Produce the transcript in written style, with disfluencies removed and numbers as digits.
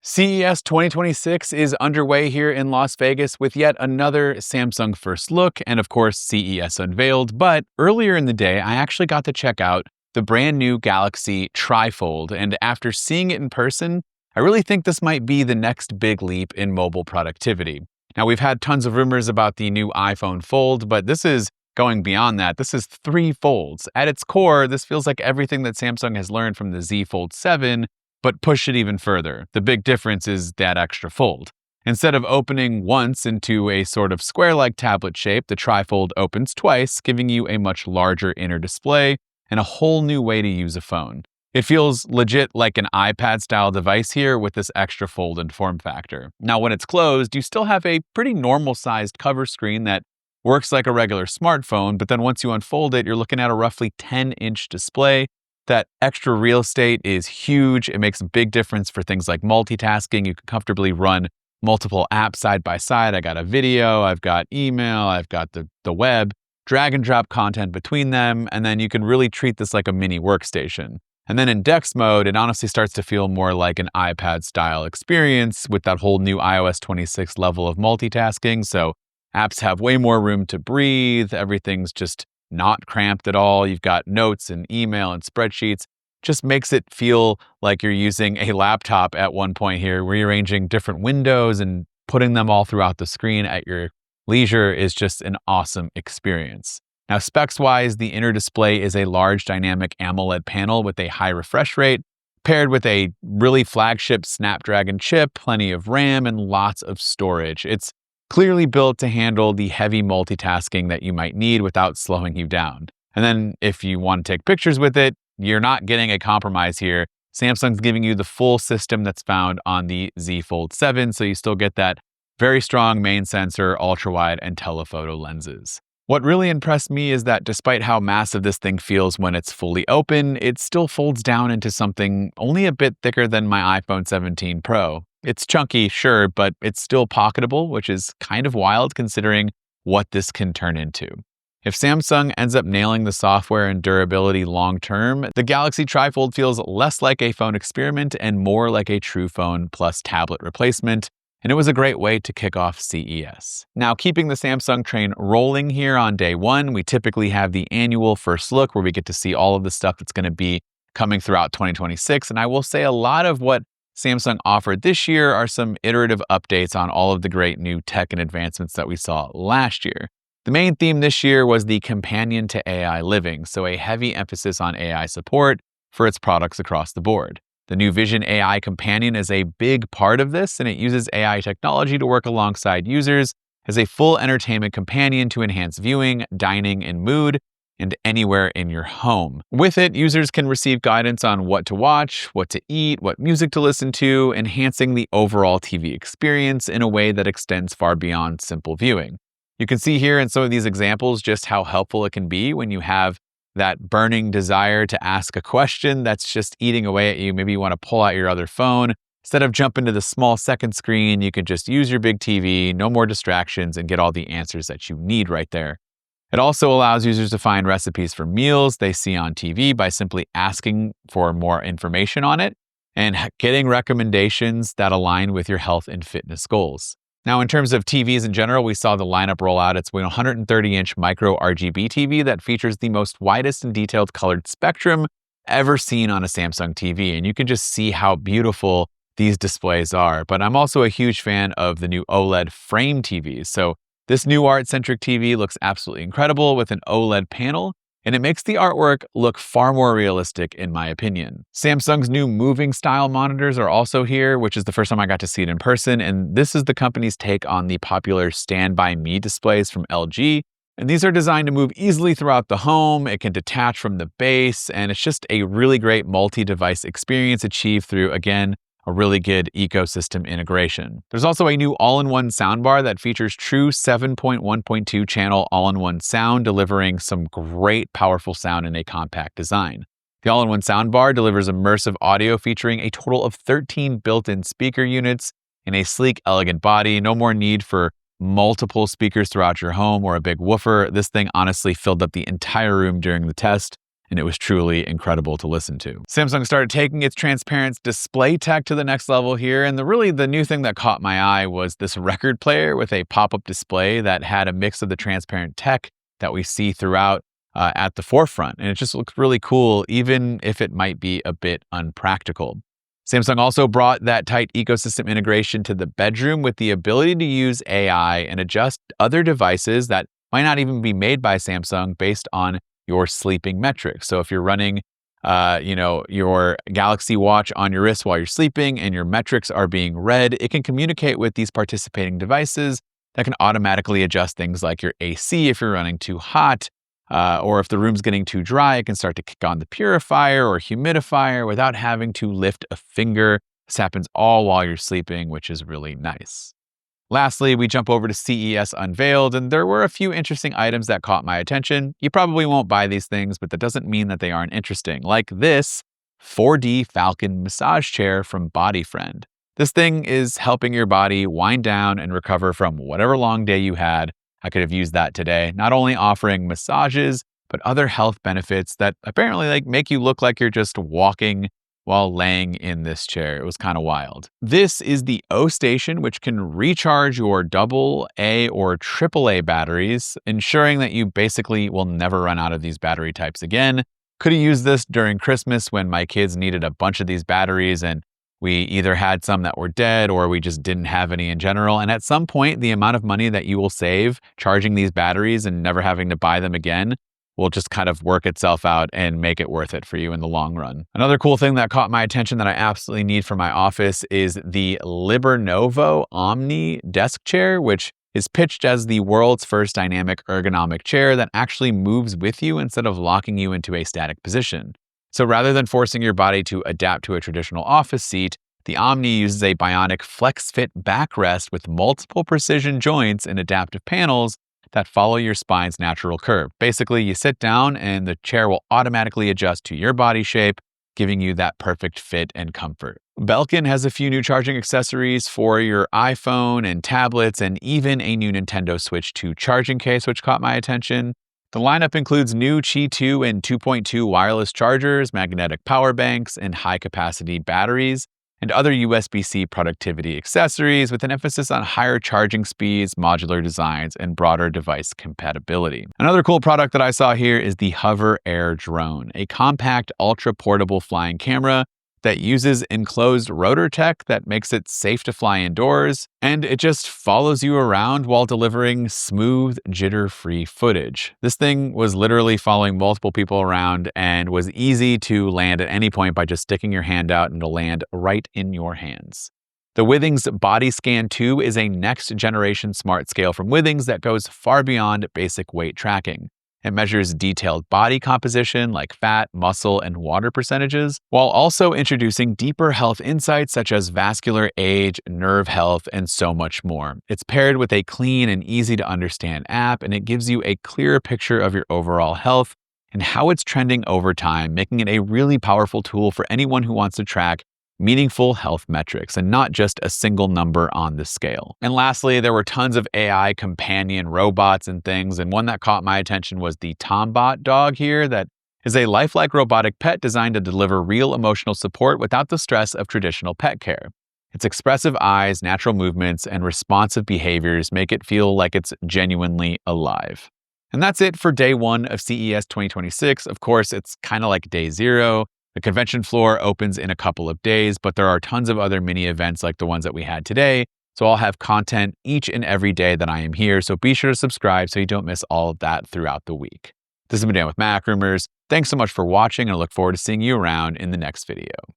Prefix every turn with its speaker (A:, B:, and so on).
A: CES 2026 is underway here in Las Vegas with yet another Samsung First Look and, of course, CES Unveiled. But earlier in the day, I actually got to check out the brand new Galaxy TriFold. And after seeing it in person, I really think this might be the next big leap in mobile productivity. Now, we've had tons of rumors about the new iPhone Fold, but this is going beyond that. This is 3 folds. At its core, this feels like everything that Samsung has learned from the Z Fold 7, but push it even further. The big difference is that extra fold. Instead of opening once into a sort of square-like tablet shape, the TriFold opens twice, giving you a much larger inner display and a whole new way to use a phone. It feels legit like an iPad-style device here with this extra fold and form factor. Now, when it's closed, you still have a pretty normal-sized cover screen that works like a regular smartphone, but then once you unfold it, you're looking at a roughly 10-inch display. That extra real estate is huge. It makes a big difference for things like multitasking. You can comfortably run multiple apps side by side. I got a video, I've got email, I've got the web, drag and drop content between them, and then you can really treat this like a mini workstation. And then in Dex mode, it honestly starts to feel more like an iPad-style experience with that whole new iOS 26 level of multitasking. So apps have way more room to breathe. Everything's just not cramped at all. You've got notes and email and spreadsheets. Just makes it feel like you're using a laptop at one point here. Rearranging different windows and putting them all throughout the screen at your leisure is just an awesome experience. Now, specs-wise, the inner display is a large dynamic AMOLED panel with a high refresh rate, paired with a really flagship Snapdragon chip, plenty of RAM, and lots of storage. It's clearly built to handle the heavy multitasking that you might need without slowing you down. And then if you want to take pictures with it, you're not getting a compromise here. Samsung's giving you the full system that's found on the Z Fold 7, so you still get that very strong main sensor, ultra-wide, and telephoto lenses. What really impressed me is that despite how massive this thing feels when it's fully open, it still folds down into something only a bit thicker than my iPhone 17 Pro. It's chunky, sure, but it's still pocketable, which is kind of wild considering what this can turn into. If Samsung ends up nailing the software and durability long-term, the Galaxy TriFold feels less like a phone experiment and more like a true phone plus tablet replacement, and it was a great way to kick off CES. Now, keeping the Samsung train rolling here on day one, we typically have the annual First Look where we get to see all of the stuff that's going to be coming throughout 2026, and I will say a lot of what Samsung offered this year are some iterative updates on all of the great new tech and advancements that we saw last year. The main theme this year was the companion to AI living, so a heavy emphasis on AI support for its products across the board. The new Vision AI companion is a big part of this, and it uses AI technology to work alongside users as a full entertainment companion to enhance viewing, dining, and mood, and anywhere in your home. With it, users can receive guidance on what to watch, what to eat, what music to listen to, enhancing the overall TV experience in a way that extends far beyond simple viewing. You can see here in some of these examples just how helpful it can be when you have that burning desire to ask a question that's just eating away at you. Maybe you want to pull out your other phone. Instead of jumping to the small second screen, you can just use your big TV, no more distractions, and get all the answers that you need right there. It also allows users to find recipes for meals they see on TV by simply asking for more information on it and getting recommendations that align with your health and fitness goals. Now, in terms of TVs in general, we saw the lineup roll out its 130-inch Micro RGB TV that features the most widest and detailed colored spectrum ever seen on a Samsung TV. And you can just see how beautiful these displays are. But I'm also a huge fan of the new OLED Frame TVs. So this new art-centric TV looks absolutely incredible with an OLED panel, and it makes the artwork look far more realistic in my opinion. Samsung's new moving style monitors are also here, which is the first time I got to see it in person, and this is the company's take on the popular Stand By Me displays from LG. And these are designed to move easily throughout the home, it can detach from the base, and it's just a really great multi-device experience achieved through, again, a really good ecosystem integration. There's also a new all-in-one soundbar that features true 7.1.2 channel all-in-one sound, delivering some great powerful sound in a compact design. The all-in-one soundbar delivers immersive audio featuring a total of 13 built-in speaker units in a sleek, elegant body. No more need for multiple speakers throughout your home or a big woofer. This thing honestly filled up the entire room during the test, and it was truly incredible to listen to. Samsung started taking its transparent display tech to the next level here, and the new thing that caught my eye was this record player with a pop-up display that had a mix of the transparent tech that we see throughout at the forefront, and it just looks really cool, even if it might be a bit unpractical. Samsung also brought that tight ecosystem integration to the bedroom with the ability to use AI and adjust other devices that might not even be made by Samsung based on your sleeping metrics. So if you're running, your Galaxy Watch on your wrist while you're sleeping and your metrics are being read, it can communicate with these participating devices that can automatically adjust things like your AC if you're running too hot, or if the room's getting too dry, it can start to kick on the purifier or humidifier without having to lift a finger. This happens all while you're sleeping, which is really nice. Lastly, we jump over to CES Unveiled, and there were a few interesting items that caught my attention. You probably won't buy these things, but that doesn't mean that they aren't interesting, like this 4D Falcon massage chair from BodyFriend. This thing is helping your body wind down and recover from whatever long day you had. I could have used that today, not only offering massages, but other health benefits that apparently make you look like you're just walking while laying in this chair. It was kind of wild. This is the O Station, which can recharge your AA or AAA batteries, ensuring that you basically will never run out of these battery types again. Could have used this during Christmas when my kids needed a bunch of these batteries, and we either had some that were dead or we just didn't have any in general. And at some point, the amount of money that you will save charging these batteries and never having to buy them again will just kind of work itself out and make it worth it for you in the long run. Another cool thing that caught my attention that I absolutely need for my office is the LiberNovo Omni desk chair, which is pitched as the world's first dynamic ergonomic chair that actually moves with you instead of locking you into a static position. So rather than forcing your body to adapt to a traditional office seat, the Omni uses a bionic flex-fit backrest with multiple precision joints and adaptive panels that follow your spine's natural curve. Basically, you sit down and the chair will automatically adjust to your body shape, giving you that perfect fit and comfort. Belkin has a few new charging accessories for your iPhone and tablets, and even a new Nintendo Switch 2 charging case, which caught my attention. The lineup includes new Qi 2 and 2.2 wireless chargers, magnetic power banks, and high-capacity batteries, and other USB-C productivity accessories with an emphasis on higher charging speeds, modular designs, and broader device compatibility. Another cool product that I saw here is the HoverAir drone, a compact, ultra-portable flying camera that uses enclosed rotor tech that makes it safe to fly indoors, and it just follows you around while delivering smooth, jitter-free footage. This thing was literally following multiple people around and was easy to land at any point by just sticking your hand out and it'll land right in your hands. The Withings BodyScan 2 is a next-generation smart scale from Withings that goes far beyond basic weight tracking. It measures detailed body composition like fat, muscle, and water percentages, while also introducing deeper health insights such as vascular age, nerve health, and so much more. It's paired with a clean and easy to understand app, and it gives you a clearer picture of your overall health and how it's trending over time, making it a really powerful tool for anyone who wants to track meaningful health metrics and not just a single number on the scale. And lastly, there were tons of AI companion robots and things, and one that caught my attention was the Tombot dog here that is a lifelike robotic pet designed to deliver real emotional support without the stress of traditional pet care. Its expressive eyes, natural movements, and responsive behaviors make it feel like it's genuinely alive. And that's it for day one of CES 2026. Of course, it's kind of like day zero. The convention floor opens in a couple of days, but there are tons of other mini events like the ones that we had today. So I'll have content each and every day that I am here. So be sure to subscribe so you don't miss all of that throughout the week. This has been Dan with Mac Rumors. Thanks so much for watching, and I look forward to seeing you around in the next video.